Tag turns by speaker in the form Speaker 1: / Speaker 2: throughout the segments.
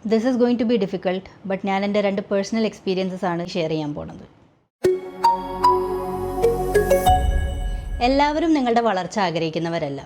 Speaker 1: This is going to be difficult, but ഞാൻ എൻ്റെ 2 personal experiences ആണ് ഷെയർ ചെയ്യാൻ പോണത്. എല്ലാവരും നിങ്ങളുടെ വളർച്ച ആഗ്രഹിക്കുന്നവരല്ല.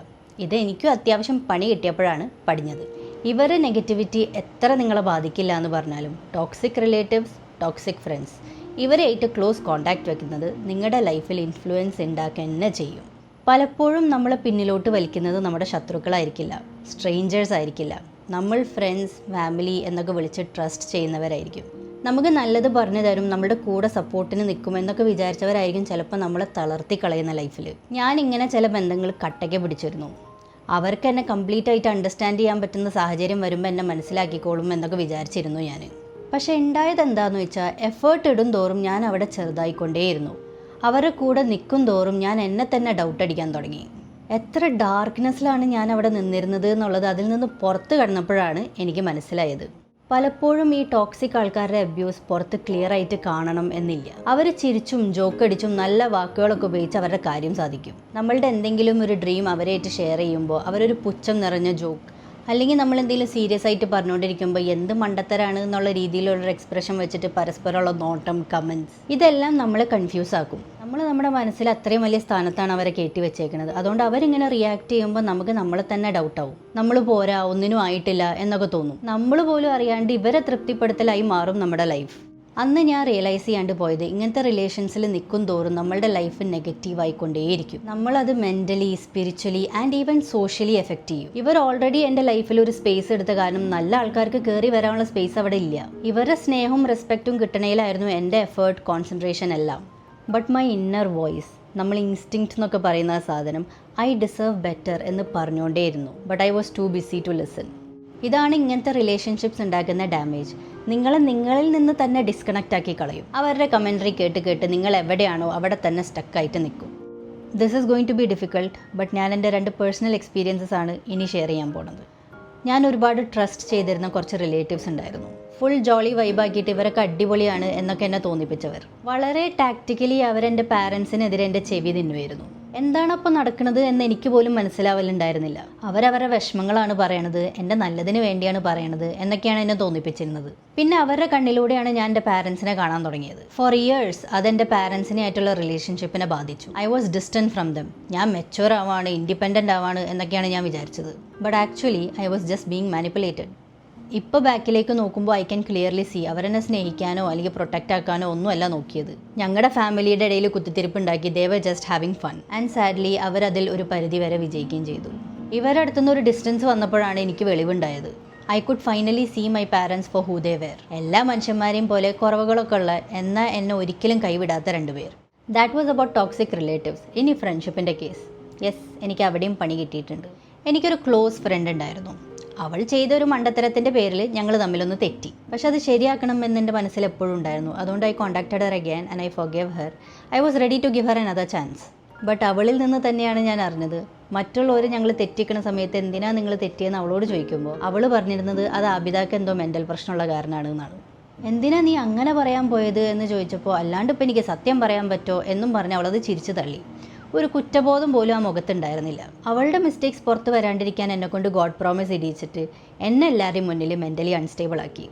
Speaker 1: ഇത് എനിക്കും അത്യാവശ്യം പണി കിട്ടിയപ്പോഴാണ് പഠിഞ്ഞത്. ഇവരെ നെഗറ്റിവിറ്റി എത്ര നിങ്ങളെ ബാധിക്കില്ല എന്ന് പറഞ്ഞാലും ടോക്സിക് റിലേറ്റീവ്സ്, ടോക്സിക് ഫ്രണ്ട്സ്, ഇവരായിട്ട് ക്ലോസ് കോണ്ടാക്റ്റ് വെക്കുന്നത് നിങ്ങളുടെ ലൈഫിൽ ഇൻഫ്ലുവൻസ് ഉണ്ടാക്കുക തന്നെ ചെയ്യും. പലപ്പോഴും നമ്മളെ പിന്നിലോട്ട് വലിക്കുന്നത് നമ്മുടെ ശത്രുക്കളായിരിക്കില്ല, സ്ട്രേഞ്ചേഴ്സ് ആയിരിക്കില്ല. നമ്മൾ ഫ്രണ്ട്സ്, ഫാമിലി എന്നൊക്കെ വിളിച്ച് ട്രസ്റ്റ് ചെയ്യുന്നവരായിരിക്കും. നമുക്ക് നല്ലത് പറഞ്ഞു തരും, നമ്മുടെ കൂടെ സപ്പോർട്ടിന് നിൽക്കും എന്നൊക്കെ വിചാരിച്ചവരായിരിക്കും ചിലപ്പോൾ നമ്മളെ തളർത്തി കളയുന്ന ലൈഫിൽ. ഞാനിങ്ങനെ ചില ബന്ധങ്ങൾ കട്ടയ്ക്ക് പിടിച്ചിരുന്നു. അവർക്ക് എന്നെ കംപ്ലീറ്റ് ആയിട്ട് അണ്ടർസ്റ്റാൻഡ് ചെയ്യാൻ പറ്റുന്ന സാഹചര്യം വരുമ്പോൾ എന്നെ മനസ്സിലാക്കിക്കോളും എന്നൊക്കെ വിചാരിച്ചിരുന്നു ഞാൻ. പക്ഷേ ഉണ്ടായത് എന്താണെന്ന് വെച്ചാൽ എഫേർട്ട് ഇടും തോറും ഞാൻ അവിടെ ചെറുതായിക്കൊണ്ടേയിരുന്നു. അവരുടെ കൂടെ നിൽക്കും തോറും ഞാൻ എന്നെ തന്നെ ഡൗട്ട് അടിക്കാൻ തുടങ്ങി. എത്ര ഡാർക്ക്നെസ്സിലാണ് ഞാൻ അവിടെ നിന്നിരുന്നത് എന്നുള്ളത് അതിൽ നിന്ന് പുറത്ത് കടന്നപ്പോഴാണ് എനിക്ക് മനസ്സിലായത്. പലപ്പോഴും ഈ ടോക്സിക് ആൾക്കാരുടെ അബ്യൂസ് പുറത്ത് ക്ലിയർ ആയിട്ട് കാണണം എന്നില്ല. അവർ ചിരിച്ചും ജോക്കടിച്ചും നല്ല വാക്കുകളൊക്കെ ഉപയോഗിച്ച് അവരുടെ കാര്യം സാധിക്കും. നമ്മളുടെ എന്തെങ്കിലും ഒരു ഡ്രീം അവരായിട്ട് ഷെയർ ചെയ്യുമ്പോൾ അവരൊരു പുച്ഛം നിറഞ്ഞ ജോക്ക്, അല്ലെങ്കിൽ നമ്മൾ എന്തെങ്കിലും സീരിയസ് ആയിട്ട് പറഞ്ഞുകൊണ്ടിരിക്കുമ്പോൾ എന്ത് മണ്ടത്തരാണ് എന്നുള്ള രീതിയിലുള്ളൊരു എക്സ്പ്രഷൻ വെച്ചിട്ട് പരസ്പരമുള്ള നോട്ടം, കമൻറ്റ്സ്, ഇതെല്ലാം നമ്മളെ കൺഫ്യൂസ് ആക്കും. നമ്മൾ നമ്മുടെ മനസ്സിൽ അത്രയും വലിയ സ്ഥാനത്താണ് അവരെ കയറ്റി വെച്ചേക്കുന്നത്. അതുകൊണ്ട് അവരിങ്ങനെ റിയാക്ട് ചെയ്യുമ്പോൾ നമുക്ക് നമ്മളെ തന്നെ ഡൗട്ടാവും. നമ്മൾ പോരാ, ഒന്നിനും ആയിട്ടില്ല എന്നൊക്കെ തോന്നും. നമ്മൾ പോലും അറിയാണ്ട് ഇവരെ തൃപ്തിപ്പെടുത്തലായി മാറും നമ്മുടെ ലൈഫ്. അന്ന് ഞാൻ റിയലൈസ് ചെയ്യാണ്ട് പോയത്, ഇങ്ങനത്തെ റിലേഷൻസിൽ നിൽക്കും തോറും നമ്മളുടെ ലൈഫ് നെഗറ്റീവ് ആയിക്കൊണ്ടേയിരിക്കും. നമ്മളത് mentally, spiritually and even socially effect ചെയ്യും. ഇവർ ഓൾറെഡി എൻ്റെ ലൈഫിൽ ഒരു സ്പേസ് എടുത്ത കാരണം നല്ല ആൾക്കാർക്ക് കയറി വരാനുള്ള സ്പേസ് അവിടെ ഇല്ല. ഇവരുടെ സ്നേഹവും റെസ്പെക്റ്റും കിട്ടണയിലായിരുന്നു എൻ്റെ എഫേർട്ട്, കോൺസെൻട്രേഷൻ എല്ലാം. ബട്ട് മൈ ഇന്നർ വോയിസ്, നമ്മൾ ഇൻസ്റ്റിങ്ക്റ്റ് എന്നൊക്കെ പറയുന്ന സാധനം, ഐ ഡിസേർവ് ബെറ്റർ എന്ന് പറഞ്ഞുകൊണ്ടേയിരുന്നു. But I was too busy to listen. ഇതാണ് ഇങ്ങനത്തെ റിലേഷൻഷിപ്സ് ഉണ്ടാക്കുന്ന ഡാമേജ്. നിങ്ങളെ നിങ്ങളിൽ നിന്ന് തന്നെ ഡിസ്കണക്റ്റ് ആക്കി കളയും. അവരുടെ കമൻട്രി കേട്ട് കേട്ട് നിങ്ങൾ എവിടെയാണോ അവിടെ തന്നെ സ്റ്റക്കായിട്ട് നിൽക്കും. This is going to be difficult, but ഞാൻ എൻ്റെ 2 പേഴ്സണൽ എക്സ്പീരിയൻസസ് ആണ് ഇനി ഷെയർ ചെയ്യാൻ പോകുന്നത്. ഞാൻ ഒരുപാട് ട്രസ്റ്റ് ചെയ്തിരുന്ന കുറച്ച് റിലേറ്റീവ്സ് ഉണ്ടായിരുന്നു. ഫുൾ ജോളി വൈബാക്കിയിട്ട് ഇവരൊക്കെ അടിപൊളിയാണ് എന്നൊക്കെ എന്നെ തോന്നിപ്പിച്ചവർ. വളരെ ടാക്റ്റിക്കലി അവരെൻ്റെ പാരൻസിനെതിരെ എൻ്റെ ചെവി തിന്നുമായിരുന്നു. എന്താണ് അപ്പോൾ നടക്കുന്നത് എന്ന് എനിക്ക് പോലും മനസ്സിലാവലുണ്ടായിരുന്നില്ല. അവരവരുടെ വിഷമങ്ങളാണ് പറയണത്, എൻ്റെ നല്ലതിന് വേണ്ടിയാണ് പറയണത് എന്നൊക്കെയാണ് എന്നെ തോന്നിപ്പിച്ചിരുന്നത്. പിന്നെ അവരുടെ കണ്ണിലൂടെയാണ് ഞാൻ എൻ്റെ പാരൻസിനെ കാണാൻ തുടങ്ങിയത്. ഫോർ ഇയേഴ്സ് അതെൻ്റെ പാരൻസിനെ ആയിട്ടുള്ള റിലേഷൻഷിപ്പിനെ ബാധിച്ചു. I was distant from them. ഞാൻ മെച്യൂർ ആവാണ്, ഇൻഡിപെൻഡൻ്റ് ആവാണ് എന്നൊക്കെയാണ് ഞാൻ വിചാരിച്ചത്. But actually I was just being manipulated. ഇപ്പോൾ ബാക്കിലേക്ക് നോക്കുമ്പോൾ ഐ ക്യാൻ ക്ലിയർലി സീ അവരെന്നെ സ്നേഹിക്കാനോ അല്ലെങ്കിൽ പ്രൊട്ടക്റ്റ് ആക്കാനോ ഒന്നുമല്ല നോക്കിയത്. ഞങ്ങളുടെ ഫാമിലിയുടെ ഇടയിൽ കുത്തിത്തിരിപ്പ് ഉണ്ടാക്കി they were just having fun. And sadly അവരതിൽ ഒരു പരിധി വരെ വിജയിക്കുകയും ചെയ്തു. ഇവരുടെ അടുത്തുനിന്ന് ഒരു ഡിസ്റ്റൻസ് വന്നപ്പോഴാണ് എനിക്ക് വെളിവുണ്ടായത്. I could finally see my parents for who they were. എല്ലാ മനുഷ്യന്മാരെയും പോലെ കുറവുകളൊക്കെ ഉള്ള, എന്നാൽ എന്നെ ഒരിക്കലും കൈവിടാത്ത 2 പേർ. That was about toxic relatives. ഇനി ഫ്രണ്ട്ഷിപ്പിൻ്റെ കേസ്. യെസ്, എനിക്ക് അവിടെയും പണി കിട്ടിയിട്ടുണ്ട്. എനിക്കൊരു ക്ലോസ് ഫ്രണ്ട് ഉണ്ടായിരുന്നു. അവൾ ചെയ്തൊരു മണ്ടത്തരത്തിൻ്റെ പേരിൽ ഞങ്ങൾ തമ്മിലൊന്ന് തെറ്റി. പക്ഷെ അത് ശരിയാക്കണം എന്നെൻ്റെ മനസ്സിൽ എപ്പോഴും ഉണ്ടായിരുന്നു. അതുകൊണ്ട് I contacted her again and I forgave her. I was ready to give her another chance. But അവളിൽ നിന്ന് തന്നെയാണ് ഞാൻ അറിഞ്ഞത്, മറ്റുള്ളവർ ഞങ്ങൾ തെറ്റിക്കുന്ന സമയത്ത് എന്തിനാ നിങ്ങൾ തെറ്റിയെന്ന് അവളോട് ചോദിക്കുമ്പോൾ അവൾ പറഞ്ഞിരുന്നത് അത് ആബിദാക്ക് എന്തോ മെൻ്റൽ പ്രശ്നമുള്ള കാരണമാണ് എന്നാണ്. എന്തിനാ നീ അങ്ങനെ പറയാൻ പോയത് എന്ന് ചോദിച്ചപ്പോൾ അല്ലാണ്ട് ഇപ്പം എനിക്ക് സത്യം പറയാൻ പറ്റുമോ എന്നും പറഞ്ഞ് അവളത് ചിരിച്ചു തള്ളി. ഒരു കുറ്റബോധം പോലും ആ മുഖത്തുണ്ടായിരുന്നില്ല. അവളുടെ മിസ്റ്റേക്സ് പുറത്ത് വരാണ്ടിരിക്കാൻ എന്നെക്കൊണ്ട് ഗോഡ് പ്രോമിസ് ഇടിയിച്ചിട്ട് എന്നെ എല്ലാവരുടെയും മുന്നിൽ മെൻ്റലി അൺസ്റ്റേബിൾ ആക്കി.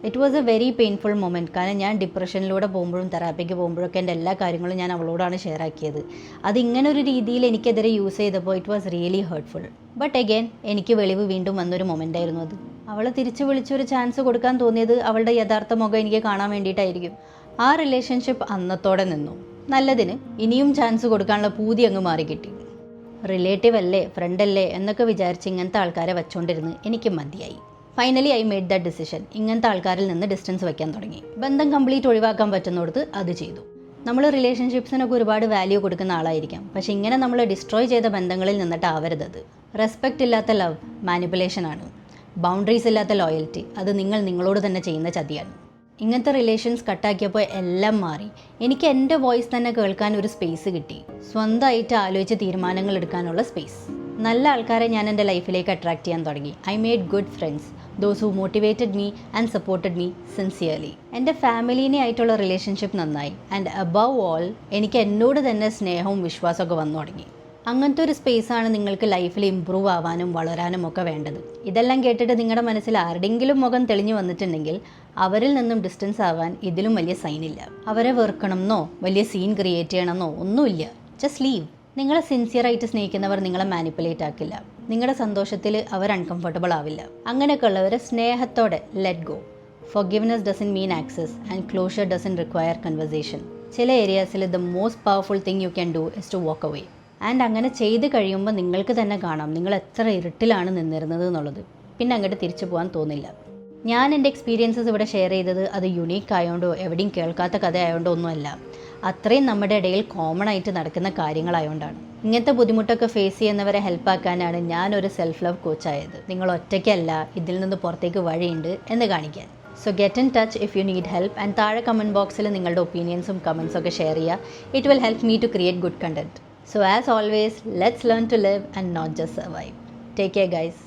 Speaker 1: It was A very painful moment. കാരണം ഞാൻ ഡിപ്രഷനിലൂടെ പോകുമ്പോഴും തെറാപ്പിക്ക് പോകുമ്പോഴൊക്കെ എൻ്റെ എല്ലാ കാര്യങ്ങളും ഞാൻ അവളോടാണ് ഷെയർ ആക്കിയത്. അതിങ്ങനൊരു രീതിയിൽ എനിക്കെതിരെ യൂസ് ചെയ്തപ്പോൾ it was really hurtful. But again എനിക്ക് വെളിവ് വീണ്ടും വന്നൊരു മൊമെൻ്റ് ആയിരുന്നു അത്. അവളെ തിരിച്ച് വിളിച്ചൊരു ചാൻസ് കൊടുക്കാൻ തോന്നിയത് അവളുടെ യഥാർത്ഥ മുഖം എനിക്ക് കാണാൻ വേണ്ടിയിട്ടായിരിക്കും. ആ റിലേഷൻഷിപ്പ് അന്നത്തോടെ നിന്നു. നല്ലതിന് ഇനിയും ചാൻസ് കൊടുക്കാനുള്ള പൂതി അങ്ങ് മാറിക്കിട്ടി. റിലേറ്റീവ് അല്ലേ, ഫ്രണ്ട് അല്ലേ എന്നൊക്കെ വിചാരിച്ച് ഇങ്ങനത്തെ ആൾക്കാരെ വെച്ചുകൊണ്ടിരുന്ന് എനിക്ക് മതിയായി. Finally I made that decision. ഇങ്ങനത്തെ ആൾക്കാരിൽ നിന്ന് ഡിസ്റ്റൻസ് വയ്ക്കാൻ തുടങ്ങി. ബന്ധം കംപ്ലീറ്റ് ഒഴിവാക്കാൻ പറ്റുന്നിടത്ത് അത് ചെയ്തു. നമ്മൾ റിലേഷൻഷിപ്സിനൊക്കെ ഒരുപാട് വാല്യൂ കൊടുക്കുന്ന ആളായിരിക്കാം. പക്ഷേ ഇങ്ങനെ നമ്മൾ ഡിസ്ട്രോയ് ചെയ്ത ബന്ധങ്ങളിൽ നിന്നിട്ടാവരുതത്. റെസ്പെക്റ്റ് ഇല്ലാത്ത ലവ് മാനിപ്പുലേഷനാണ്. ബൗണ്ടറീസ് ഇല്ലാത്ത ലോയൽറ്റി അത് നിങ്ങളോട് തന്നെ ചെയ്യുന്ന ചതിയാണ്. ഇങ്ങനത്തെ റിലേഷൻസ് കട്ടാക്കിയപ്പോൾ എല്ലാം മാറി. എനിക്ക് എൻ്റെ വോയിസ് തന്നെ കേൾക്കാൻ ഒരു സ്പേസ് കിട്ടി. സ്വന്തമായിട്ട് ആലോചിച്ച് തീരുമാനങ്ങൾ എടുക്കാനുള്ള സ്പേസ്. നല്ല ആൾക്കാരെ ഞാൻ എൻ്റെ ലൈഫിലേക്ക് അട്രാക്ട് ചെയ്യാൻ തുടങ്ങി. I made good friends, those who motivated me and supported me sincerely. എൻ്റെ ഫാമിലീനെ ആയിട്ടുള്ള റിലേഷൻഷിപ്പ് നന്നായി. ആൻഡ് അബവ് ഓൾ എനിക്ക് എന്നോട് തന്നെ സ്നേഹവും വിശ്വാസമൊക്കെ വന്നു തുടങ്ങി. അങ്ങനത്തെ ഒരു സ്പേസാണ് നിങ്ങൾക്ക് ലൈഫിൽ ഇമ്പ്രൂവ് ആവാനും വളരാനും ഒക്കെ വേണ്ടത്. ഇതെല്ലാം കേട്ടിട്ട് നിങ്ങളുടെ മനസ്സിൽ ആരുടെയെങ്കിലും മുഖം തെളിഞ്ഞു വന്നിട്ടുണ്ടെങ്കിൽ അവരിൽ നിന്നും ഡിസ്റ്റൻസ് ആവാൻ ഇതിലും വലിയ സൈനില്ല. അവരെ വെറുക്കണം എന്നോ വലിയ സീൻ ക്രിയേറ്റ് ചെയ്യണമെന്നോ ഒന്നുമില്ല. Just leave. നിങ്ങളെ സിൻസിയറായിട്ട് സ്നേഹിക്കുന്നവർ നിങ്ങളെ മാനിപ്പുലേറ്റ് ആക്കില്ല. നിങ്ങളുടെ സന്തോഷത്തിൽ അവർ അൺകംഫർട്ടബിൾ ആവില്ല. അങ്ങനെയൊക്കെ ഉള്ളവരെ സ്നേഹത്തോടെ let go. Forgiveness doesn't mean access and closure doesn't require conversation. ചില ഏരിയാസിൽ the most powerful thing you can do is to walk away. And അങ്ങനെ ചെയ്ത് കഴിയുമ്പോൾ നിങ്ങൾക്ക് തന്നെ കാണാം നിങ്ങൾ എത്ര ഇരുട്ടിലാണ് നിന്നിരുന്നത് എന്നുള്ളത്. പിന്നെ അങ്ങോട്ട് തിരിച്ചു പോകാൻ തോന്നില്ല. ഞാൻ എൻ്റെ എക്സ്പീരിയൻസസ് ഇവിടെ ഷെയർ ചെയ്തത് അത് യുണീക്ക് ആയതുകൊണ്ടോ എവിടെയും കേൾക്കാത്ത കഥ ആയതുകൊണ്ടോ ഒന്നുമല്ല. അത്രയും നമ്മുടെ ഇടയിൽ കോമൺ ആയിട്ട് നടക്കുന്ന കാര്യങ്ങളായതുകൊണ്ടാണ്. ഇങ്ങനത്തെ ബുദ്ധിമുട്ടൊക്കെ ഫേസ് ചെയ്യുന്നവരെ ഹെൽപ്പാക്കാനാണ് ഞാനൊരു സെൽഫ് ലവ് കോച്ചായത്. നിങ്ങൾ ഒറ്റയ്ക്കല്ല, ഇതിൽ നിന്ന് പുറത്തേക്ക് വഴിയുണ്ട് എന്ന് കാണിക്കാൻ. So get in touch if you need help. And താഴെ കമൻറ്റ് ബോക്സിൽ നിങ്ങളുടെ ഒപ്പീനിയൻസും കമൻസും ഒക്കെ ഷെയർ ചെയ്യുക. It will help me to create good content. So as always, let's learn to live and not just survive. Take care guys.